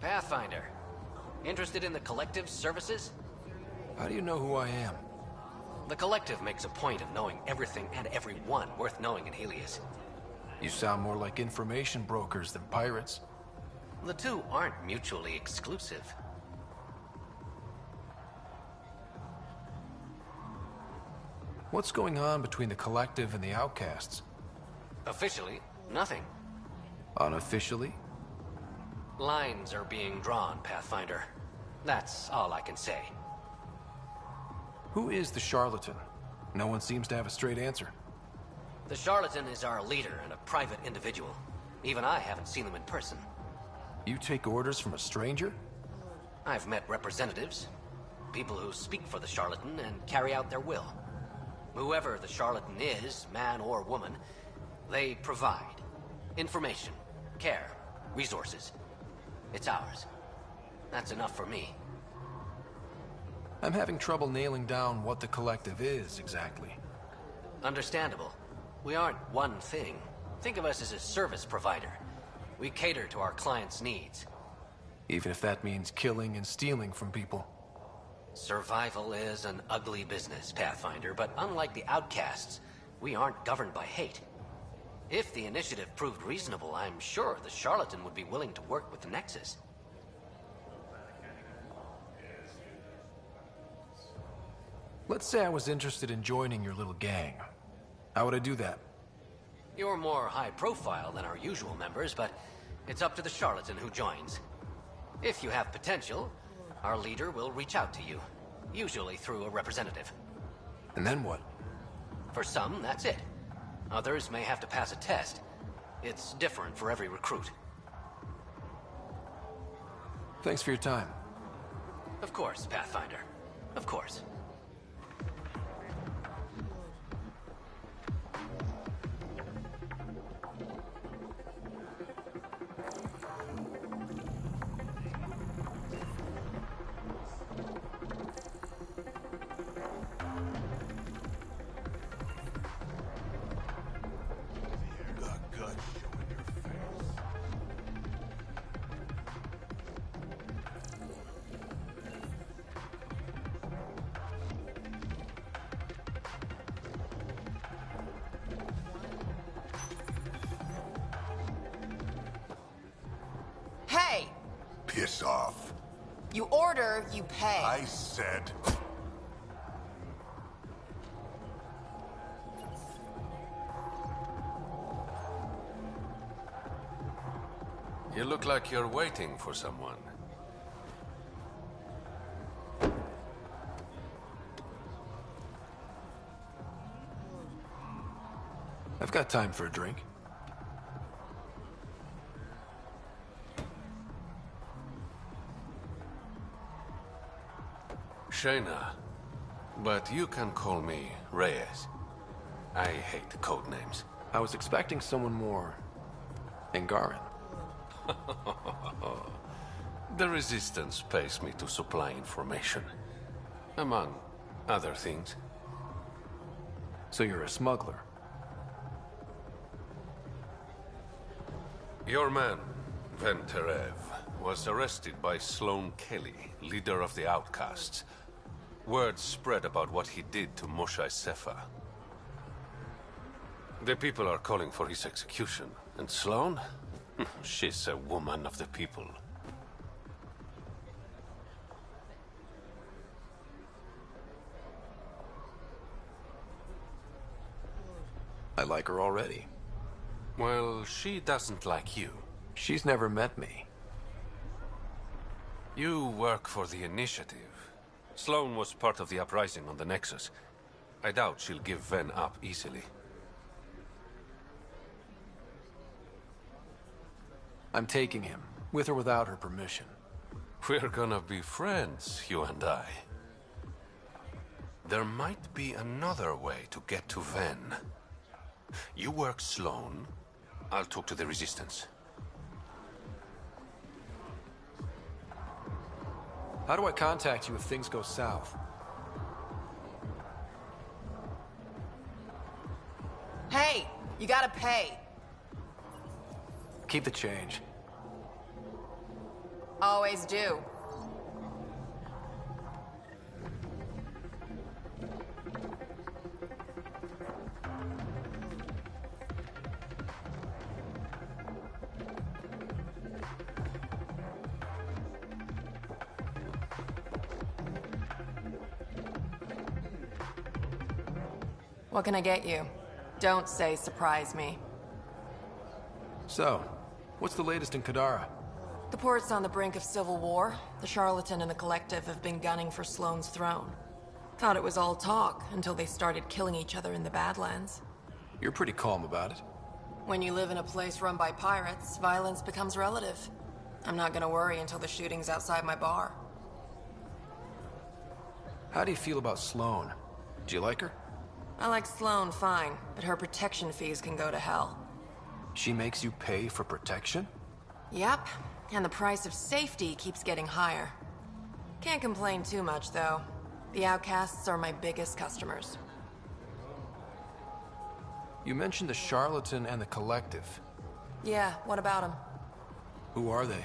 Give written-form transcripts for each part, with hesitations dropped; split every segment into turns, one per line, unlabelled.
Pathfinder. Interested in the Collective's services?
How do you know who I am?
The Collective makes a point of knowing everything and everyone worth knowing in Helios.
You sound more like information brokers than pirates.
The two aren't mutually exclusive.
What's going on between the Collective and the Outcasts?
Officially, nothing.
Unofficially?
Lines are being drawn, Pathfinder. That's all I can say.
Who is the charlatan? No one seems to have a straight answer.
The charlatan is our leader and a private individual. Even I haven't seen them in person.
You take orders from a stranger?
I've met representatives. People who speak for the charlatan and carry out their will. Whoever the charlatan is, man or woman, they provide information, care, resources. It's ours. That's enough for me.
I'm having trouble nailing down what the Collective is, exactly.
Understandable. We aren't one thing. Think of us as a service provider. We cater to our clients' needs.
Even if that means killing and stealing from people.
Survival is an ugly business, Pathfinder, but unlike the Outcasts, we aren't governed by hate. If the initiative proved reasonable, I'm sure the charlatan would be willing to work with the Nexus.
Let's say I was interested in joining your little gang. How would I do that?
You're more high profile than our usual members, but it's up to the charlatan who joins. If you have potential, our leader will reach out to you, usually through a representative.
And then what?
For some, that's it. Others may have to pass a test. It's different for every recruit.
Thanks for your time.
Of course, Pathfinder. Of course.
Hey!
Piss off.
You order, you pay.
I said...
You look like you're waiting for someone.
I've got time for a drink.
Shayna, but you can call me Reyes. I hate code names.
I was expecting someone more... Angaran.
The Resistance pays me to supply information. Among other things.
So you're a smuggler?
Your man, Venterev, was arrested by Sloane Kelly, leader of the Outcasts. Word spread about what he did to Moshae Sefa. The people are calling for his execution. And Sloane? She's a woman of the people.
I like her already.
Well, she doesn't like you.
She's never met me.
You work for the Initiative. Sloane was part of the uprising on the Nexus. I doubt she'll give Ven up easily.
I'm taking him, with or without her permission.
We're gonna be friends, you and I. There might be another way to get to Ven. You work Sloane, I'll talk to the Resistance.
How do I contact you if things go south?
Hey! You gotta pay.
Keep the change.
Always do. What can I get you? Don't say surprise me.
So, what's the latest in Kadara?
The port's on the brink of civil war. The Charlatan and the Collective have been gunning for Sloane's throne. Thought it was all talk until they started killing each other in the Badlands.
You're pretty calm about it.
When you live in a place run by pirates, violence becomes relative. I'm not gonna worry until the shooting's outside my bar.
How do you feel about Sloane? Do you like her?
I like Sloane fine, but her protection fees can go to hell.
She makes you pay for protection?
Yep, and the price of safety keeps getting higher. Can't complain too much, though. The outcasts are my biggest customers.
You mentioned the Charlatan and the Collective.
Yeah, what about them?
Who are they?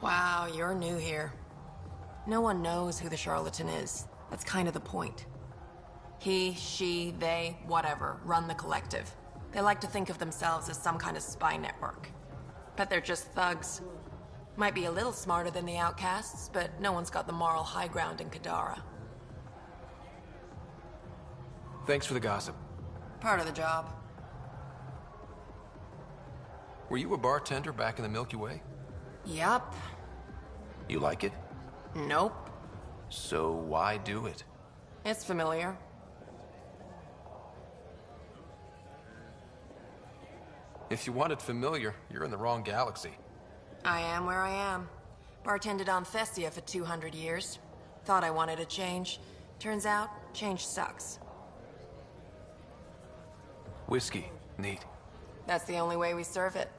Wow, you're new here. No one knows who the Charlatan is. That's kind of the point. He, she, they, whatever, run the Collective. They like to think of themselves as some kind of spy network. But they're just thugs. Might be a little smarter than the outcasts, but no one's got the moral high ground in Kadara.
Thanks for the gossip.
Part of the job.
Were you a bartender back in the Milky Way?
Yup.
You like it?
Nope.
So why do it?
It's familiar.
If you want it familiar, you're in the wrong galaxy.
I am where I am. Bartended on Thessia for 200 years. Thought I wanted a change. Turns out, change sucks.
Whiskey. Neat.
That's the only way we serve it.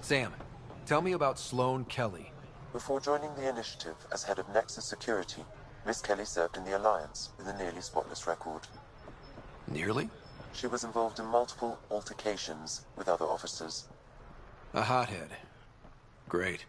Sam, tell me about Sloane Kelly.
Before joining the initiative as head of Nexus Security, Miss Kelly served in the Alliance with a nearly spotless record.
Nearly?
She was involved in multiple altercations with other officers.
A hothead. Great.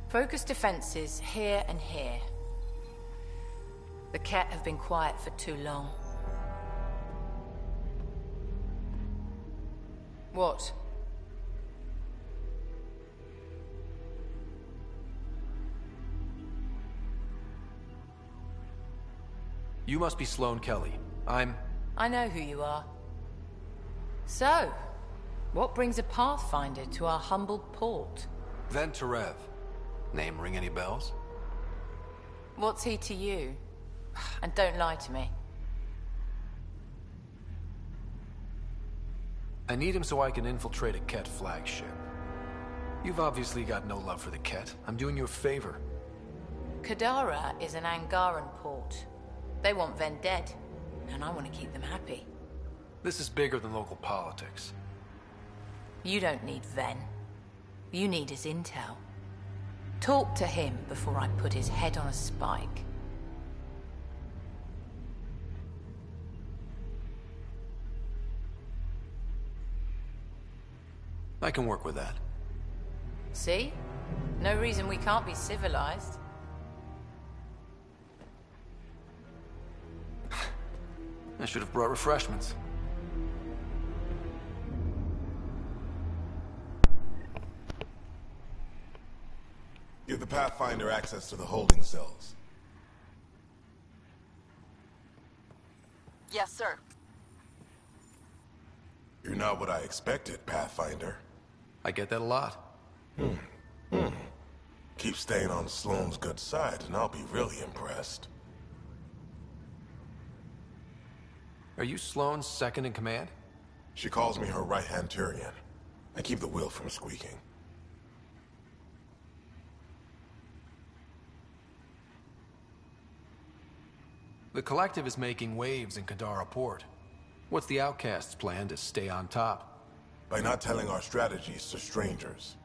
Focus defenses here and here. The Ket have been quiet for too long. What?
You must be Sloane Kelly.
I know who you are. So, what brings a Pathfinder to our humble port?
Venterev. Name ring any bells?
What's he to you? And don't lie to me.
I need him so I can infiltrate a Ket flagship. You've obviously got no love for the Ket. I'm doing you a favor.
Kadara is an Angaran port. They want Ven dead, and I want to keep them happy.
This is bigger than local politics.
You don't need Ven. You need his intel. Talk to him before I put his head on a spike.
I can work with that.
See? No reason we can't be civilized.
I should have brought refreshments.
Give the Pathfinder access to the holding cells.
Yes, sir.
You're not what I expected, Pathfinder.
I get that a lot.
Keep staying on Sloane's good side, and I'll be really impressed.
Are you Sloane's second in command?
She calls me her right-hand Turian. I keep the wheel from squeaking.
The Collective is making waves in Kadara Port. What's the Outcast's plan to stay on top?
By not telling our strategies to strangers.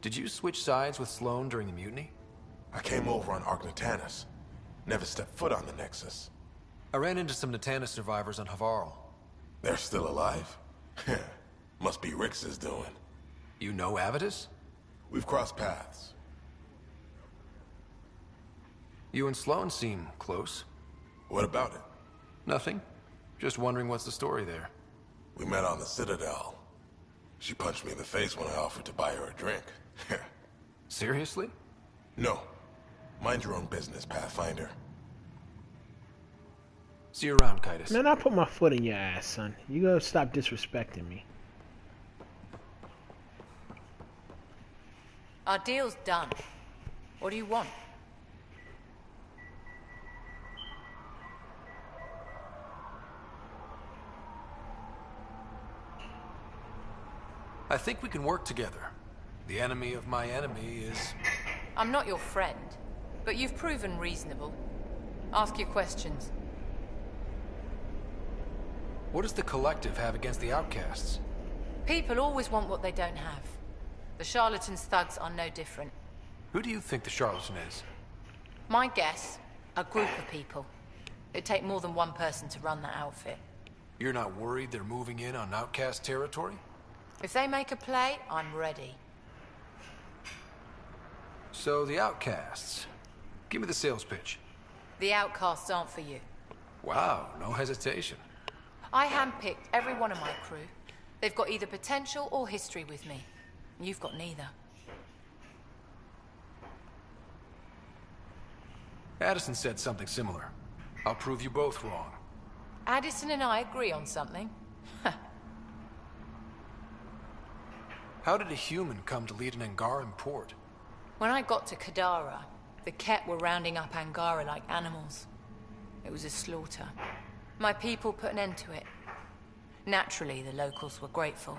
Did you switch sides with Sloane during the mutiny?
I came over on Argnatanus. Never stepped foot on the Nexus.
I ran into some Natanus survivors on Havarl.
They're still alive? Must be Rix's doing.
You know Avitus?
We've crossed paths.
You and Sloane seem close.
What about it?
Nothing. Just wondering what's the story there.
We met on the Citadel. She punched me in the face when I offered to buy her a drink.
Seriously?
No. Mind your own business, Pathfinder.
See you around, Kitus.
Man, I'll put my foot in your ass, son. You gotta stop disrespecting me.
Our deal's done. What do you want?
I think we can work together. The enemy of my enemy is...
I'm not your friend, but you've proven reasonable. Ask your questions.
What does the Collective have against the Outcasts?
People always want what they don't have. The Charlatan's thugs are no different.
Who do you think the Charlatan is?
My guess, a group of people. It'd take more than one person to run that outfit.
You're not worried they're moving in on Outcast territory?
If they make a play, I'm ready.
So, the Outcasts. Give me the sales pitch.
The outcasts aren't for you.
Wow, no hesitation.
I handpicked every one of my crew. They've got either potential or history with me. You've got neither.
Addison said something similar. I'll prove you both wrong.
Addison and I agree on something.
How did a human come to lead an Angaran port?
When I got to Kadara, the Ket were rounding up Angara like animals. It was a slaughter. My people put an end to it. Naturally, the locals were grateful.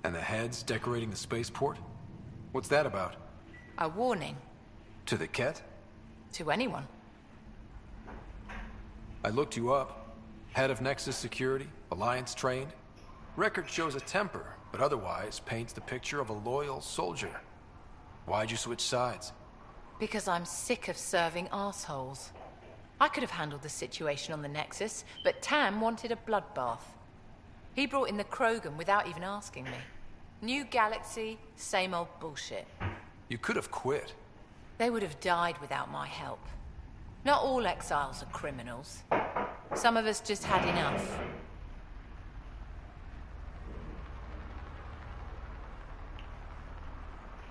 And the heads decorating the spaceport? What's that about?
A warning
To the Ket?
to anyone.
I looked you up. Head of Nexus Security, Alliance trained. Record shows a temper, but otherwise paints the picture of a loyal soldier. Why'd you switch sides?
Because I'm sick of serving assholes. I could have handled the situation on the Nexus, but Tam wanted a bloodbath. He brought in the Krogan without even asking me. New galaxy, same old bullshit.
You could have quit.
They would have died without my help. Not all exiles are criminals. Some of us just had enough.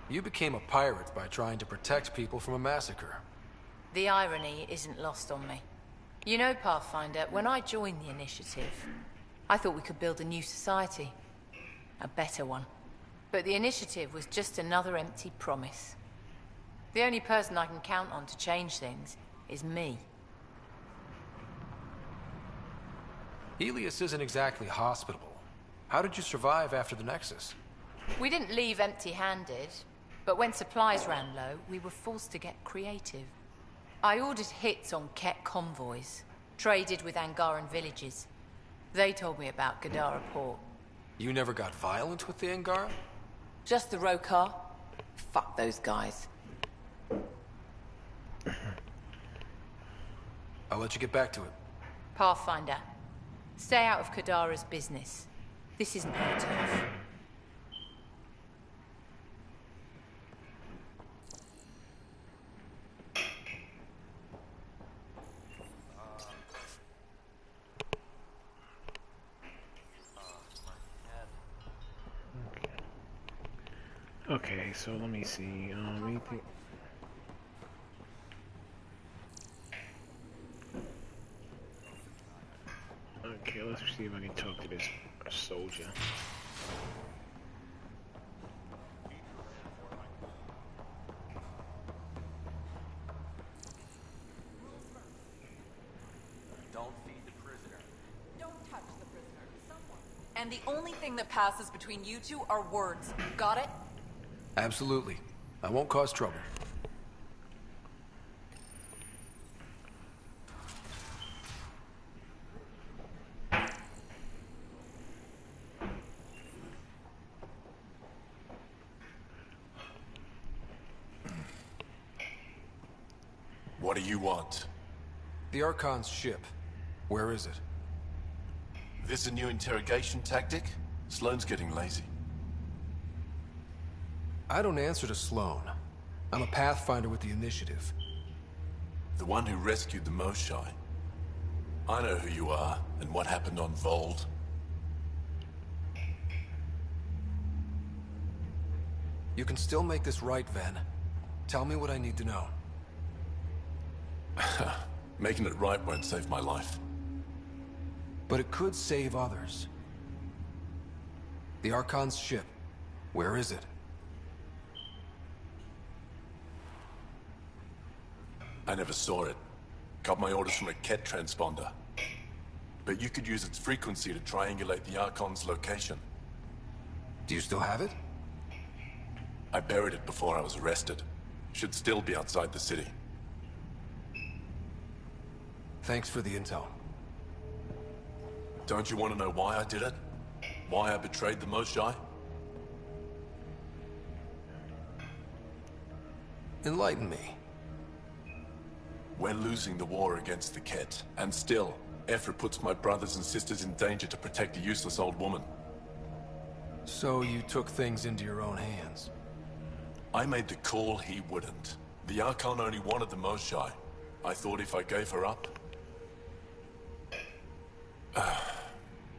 You became a pirate by trying to protect people from a massacre.
The irony isn't lost on me. You know, Pathfinder, when I joined the Initiative, I thought we could build a new society. A better one. But the Initiative was just another empty promise. The only person I can count on to change things is me.
Helios isn't exactly hospitable. How did you survive after the Nexus?
We didn't leave empty-handed, but when supplies ran low, we were forced to get creative. I ordered hits on Ket convoys, traded with Angaran villages. They told me about Kadara Port.
You never got violent with the Angara?
Just the Rokar? Fuck those guys.
I'll let you get back to it.
Pathfinder, stay out of Kadara's business. This isn't her turf.
Okay, so let me see. Anything? Okay, let's see if I can talk to this soldier.
Don't feed the prisoner.
Don't touch the prisoner. Someone. And the only thing that passes between you two are words. Got it?
Absolutely. I won't cause trouble.
What do you want?
The Archon's ship. Where is it?
This a new interrogation tactic? Sloane's getting lazy.
I don't answer to Sloane. I'm a Pathfinder with the Initiative.
The one who rescued the Moshai. I know who you are, and what happened on Vold.
You can still make this right, Ven. Tell me what I need to know.
Making it right won't save my life.
But it could save others. The Archon's ship. Where is it?
I never saw it. Got my orders from a Ket transponder. But you could use its frequency to triangulate the Archon's location.
Do you still have it?
I buried it before I was arrested. Should still be outside the city.
Thanks for the intel.
Don't you want to know why I did it? Why I betrayed the Moshai?
Enlighten me.
We're losing the war against the Ket, and still, Ephra puts my brothers and sisters in danger to protect a useless old woman.
So you took things into your own hands?
I made the call he wouldn't. The Archon only wanted the Moshai. I thought if I gave her up...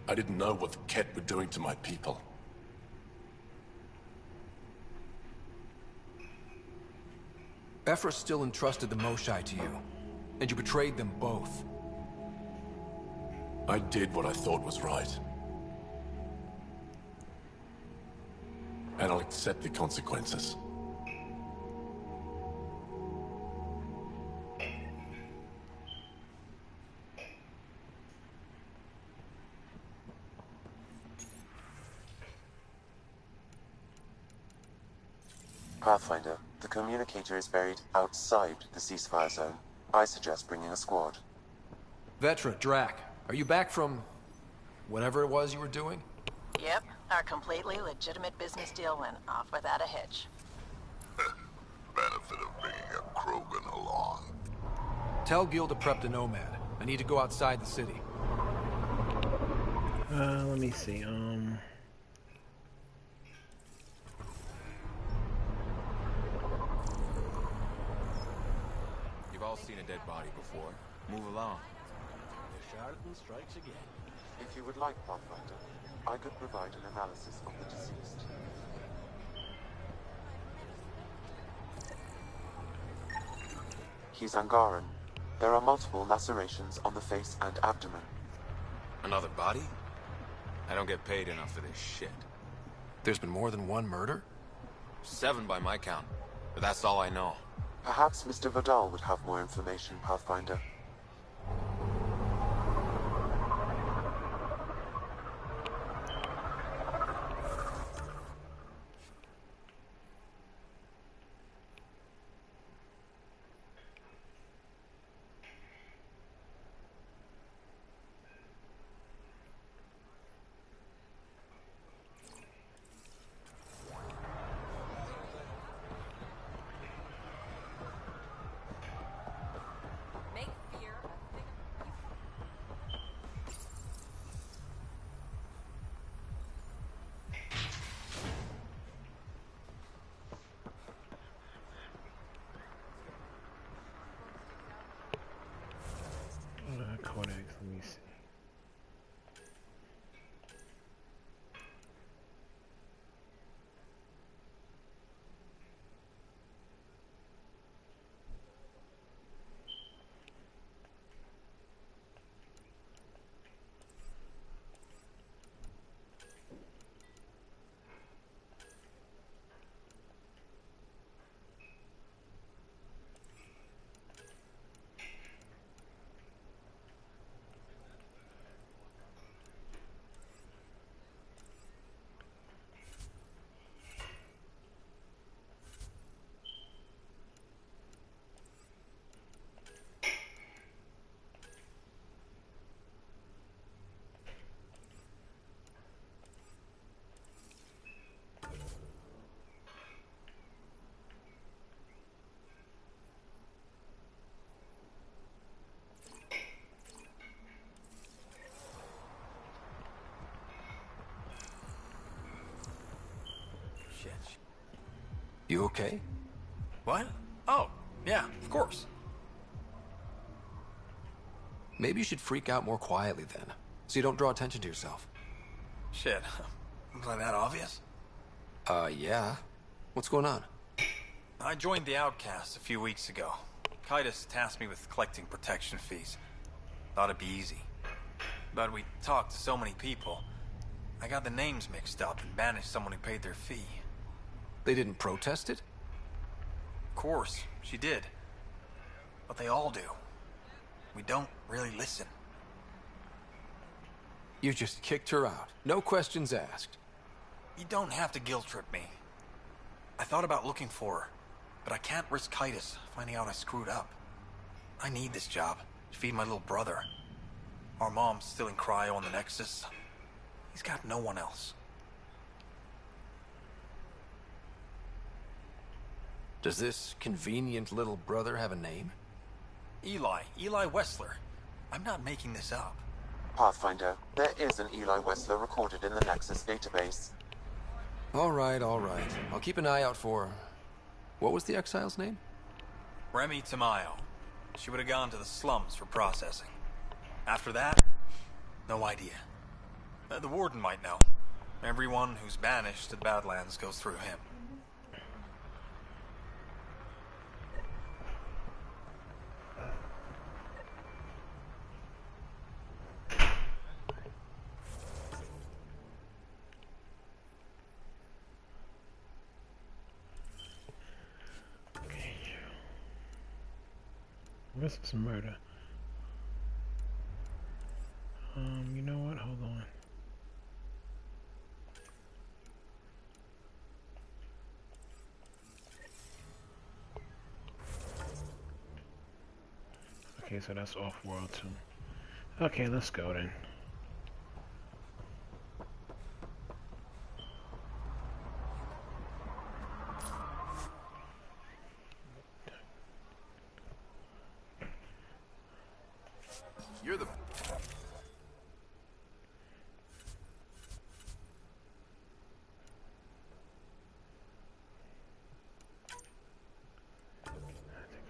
I didn't know what the Ket were doing to my people.
Ephra still entrusted the Moshai to you, and you betrayed them both.
I did what I thought was right. And I'll accept the consequences.
Pathfinder, the communicator is buried outside the ceasefire zone. I suggest bringing a squad.
Vetra, Drac, are you back from... whatever it was you were doing?
Yep, our completely legitimate business deal went off without a hitch.
Benefit of bringing a Krogan along.
Tell Gil to prep the Nomad. I need to go outside the city.
Let me see,
You've all seen a dead body before. Move along. The charlatan strikes again.
If you would like, Pathfinder, I could provide an analysis of the deceased. He's Angaran. There are multiple lacerations on the face and abdomen.
Another body? I don't get paid enough for this shit.
There's been more than one murder?
7 by my count, but that's all I know.
Perhaps Mr. Vidal would have more information, Pathfinder.
Codex, let me see.
You okay?
What? Oh, yeah, of course.
Maybe you should freak out more quietly then, so you don't draw attention to yourself.
Shit. Was I that obvious?
Yeah. What's going on?
I joined the Outcasts a few weeks ago. Kitus tasked me with collecting protection fees. Thought it'd be easy. But we talked to so many people. I got the names mixed up and banished someone who paid their fee.
They didn't protest it?
Of course, she did. But they all do. We don't really listen.
You just kicked her out. No questions asked.
You don't have to guilt trip me. I thought about looking for her, but I can't risk Kitus finding out I screwed up. I need this job to feed my little brother. Our mom's still in cryo on the Nexus. He's got no one else.
Does this convenient little brother have a name?
Eli Wessler. I'm not making this up.
Pathfinder, there is an Eli Wessler recorded in the Nexus database.
All right. I'll keep an eye out for... What was the exile's name?
Remy Tamayo. She would have gone to the slums for processing. After that, no idea. The Warden might know. Everyone who's banished to the Badlands goes through him.
This is murder. You know what? Hold on. Okay, so that's off-world too. Okay, let's go then.
You're the...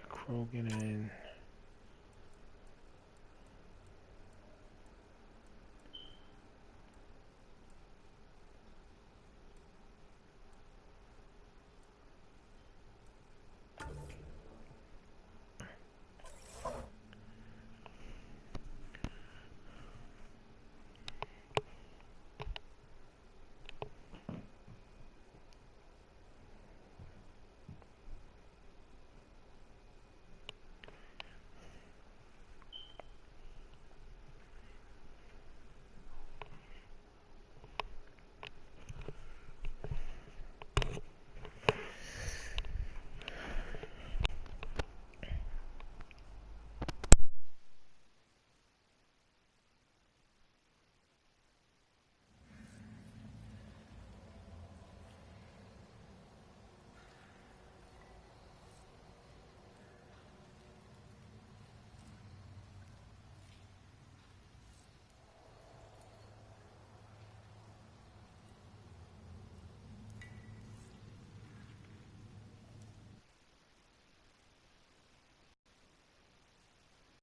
Krogan in.